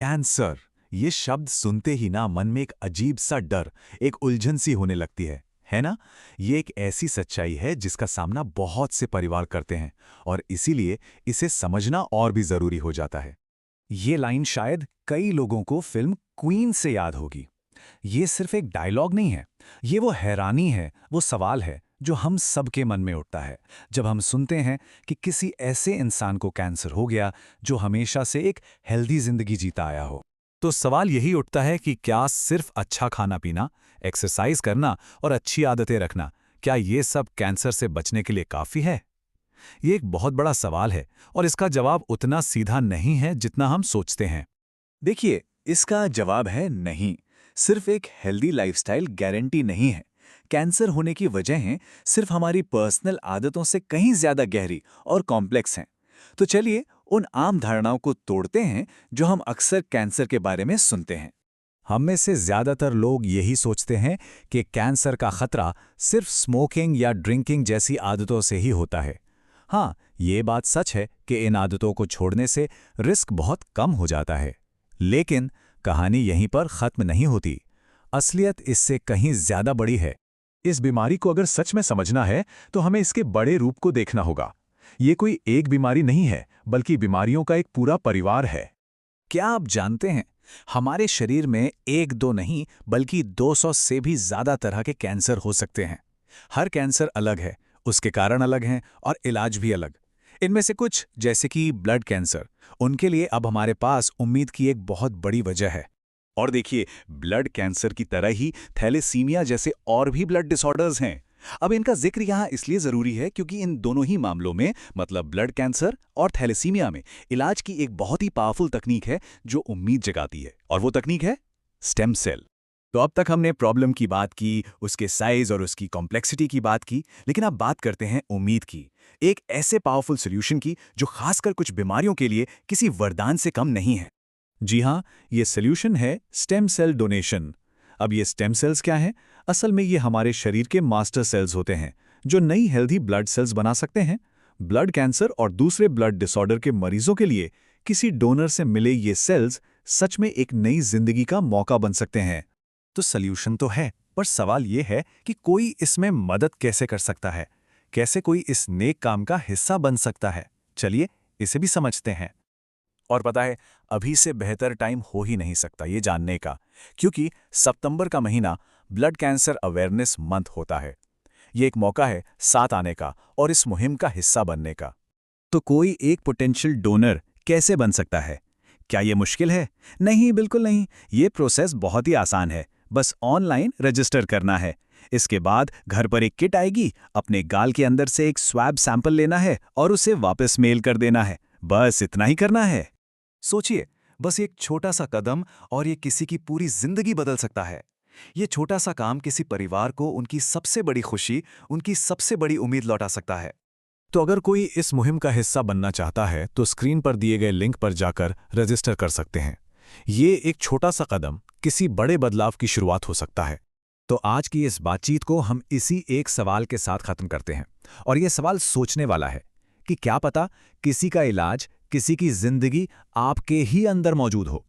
Cancer, ये शब्द सुनते ही ना मन में एक अजीब सा डर, एक उलझन सी होने लगती है ना? ये एक ऐसी सच्चाई है जिसका सामना बहुत से परिवार करते हैं और इसीलिए इसे समझना और भी जरूरी हो जाता है। ये लाइन शायद कई लोगों को फिल्म क्वीन से याद होगी। ये सिर्फ एक डायलॉग नहीं है, ये वो हैरानी है, वो सवाल है जो हम सबके मन में उठता है जब हम सुनते हैं कि किसी ऐसे इंसान को कैंसर हो गया जो हमेशा से एक हेल्दी जिंदगी जीता आया हो। तो सवाल यही उठता है कि क्या सिर्फ अच्छा खाना पीना, एक्सरसाइज करना और अच्छी आदतें रखना, क्या ये सब कैंसर से बचने के लिए काफी है? ये एक बहुत बड़ा सवाल है और इसका जवाब उतना सीधा नहीं है जितना हम सोचते हैं। देखिए, इसका जवाब है नहीं। सिर्फ एक हेल्दी लाइफस्टाइल गारंटी नहीं है। कैंसर होने की वजहें सिर्फ हमारी पर्सनल आदतों से कहीं ज्यादा गहरी और कॉम्प्लेक्स हैं। तो चलिए उन आम धारणाओं को तोड़ते हैं जो हम अक्सर कैंसर के बारे में सुनते हैं। हम में से ज्यादातर लोग यही सोचते हैं कि कैंसर का खतरा सिर्फ स्मोकिंग या ड्रिंकिंग जैसी आदतों से ही होता है। हाँ, ये बात सच है कि इन आदतों को छोड़ने से रिस्क बहुत कम हो जाता है। लेकिन कहानी यहीं पर खत्म नहीं होती। असलियत इससे कहीं ज्यादा बड़ी है। इस बीमारी को अगर सच में समझना है तो हमें इसके बड़े रूप को देखना होगा। ये कोई एक बीमारी नहीं है, बल्कि बीमारियों का एक पूरा परिवार है। क्या आप जानते हैं, हमारे शरीर में एक दो नहीं बल्कि 200 से भी ज्यादा तरह के कैंसर हो सकते हैं। हर कैंसर अलग है, उसके कारण अलग हैं और इलाज भी अलग। इनमें से कुछ, जैसे कि ब्लड कैंसर, उनके लिए अब हमारे पास उम्मीद की एक बहुत बड़ी वजह है। और देखिए, ब्लड कैंसर की तरह ही थैलेसीमिया जैसे और भी ब्लड डिसऑर्डर्स हैं। अब इनका जिक्र यहाँ इसलिए जरूरी है क्योंकि इन दोनों ही मामलों में, मतलब ब्लड कैंसर और थैलेसीमिया में, इलाज की एक बहुत ही पावरफुल तकनीक है जो उम्मीद जगाती है, और वो तकनीक है स्टेम सेल। तो अब तक हमने प्रॉब्लम की बात की, उसके साइज और उसकी कॉम्प्लेक्सिटी की बात की, लेकिन अब बात करते हैं उम्मीद की। एक ऐसे पावरफुल सोल्यूशन की जो खासकर कुछ बीमारियों के लिए किसी वरदान से कम नहीं है। जी हाँ, ये सोल्यूशन है स्टेम सेल डोनेशन। अब ये स्टेम सेल्स क्या हैं? असल में ये हमारे शरीर के मास्टर सेल्स होते हैं जो नई हेल्दी ब्लड सेल्स बना सकते हैं। ब्लड कैंसर और दूसरे ब्लड डिसऑर्डर के मरीजों के लिए किसी डोनर से मिले ये सेल्स सच में एक नई जिंदगी का मौका बन सकते हैं। तो सल्यूशन तो है, पर सवाल ये है कि कोई इसमें मदद कैसे कर सकता है? कैसे कोई इस नेक काम का हिस्सा बन सकता है? चलिए इसे भी समझते हैं। और पता है, अभी से बेहतर टाइम हो ही नहीं सकता ये जानने का, क्योंकि सितंबर का महीना ब्लड कैंसर अवेयरनेस मंथ होता है। ये एक मौका है साथ आने का और इस मुहिम का हिस्सा बनने का। तो कोई एक पोटेंशियल डोनर कैसे बन सकता है? क्या ये मुश्किल है? नहीं, बिल्कुल नहीं। ये प्रोसेस बहुत ही आसान है। बस ऑनलाइन रजिस्टर करना है। इसके बाद घर पर एक किट आएगी, अपने गाल के अंदर से एक स्वैब सैंपल लेना है और उसे वापस मेल कर देना है। बस इतना ही करना है। सोचिए, बस एक छोटा सा कदम और ये किसी की पूरी जिंदगी बदल सकता है। ये छोटा सा काम किसी परिवार को उनकी सबसे बड़ी खुशी, उनकी सबसे बड़ी उम्मीद लौटा सकता है। तो अगर कोई इस मुहिम का हिस्सा बनना चाहता है तो स्क्रीन पर दिए गए लिंक पर जाकर रजिस्टर कर सकते हैं। ये एक छोटा सा कदम किसी बड़े बदलाव की शुरुआत हो सकता है। तो आज की इस बातचीत को हम इसी एक सवाल के साथ खत्म करते हैं, और ये सवाल सोचने वाला है कि क्या पता किसी का इलाज, किसी की जिंदगी आपके ही अंदर मौजूद हो।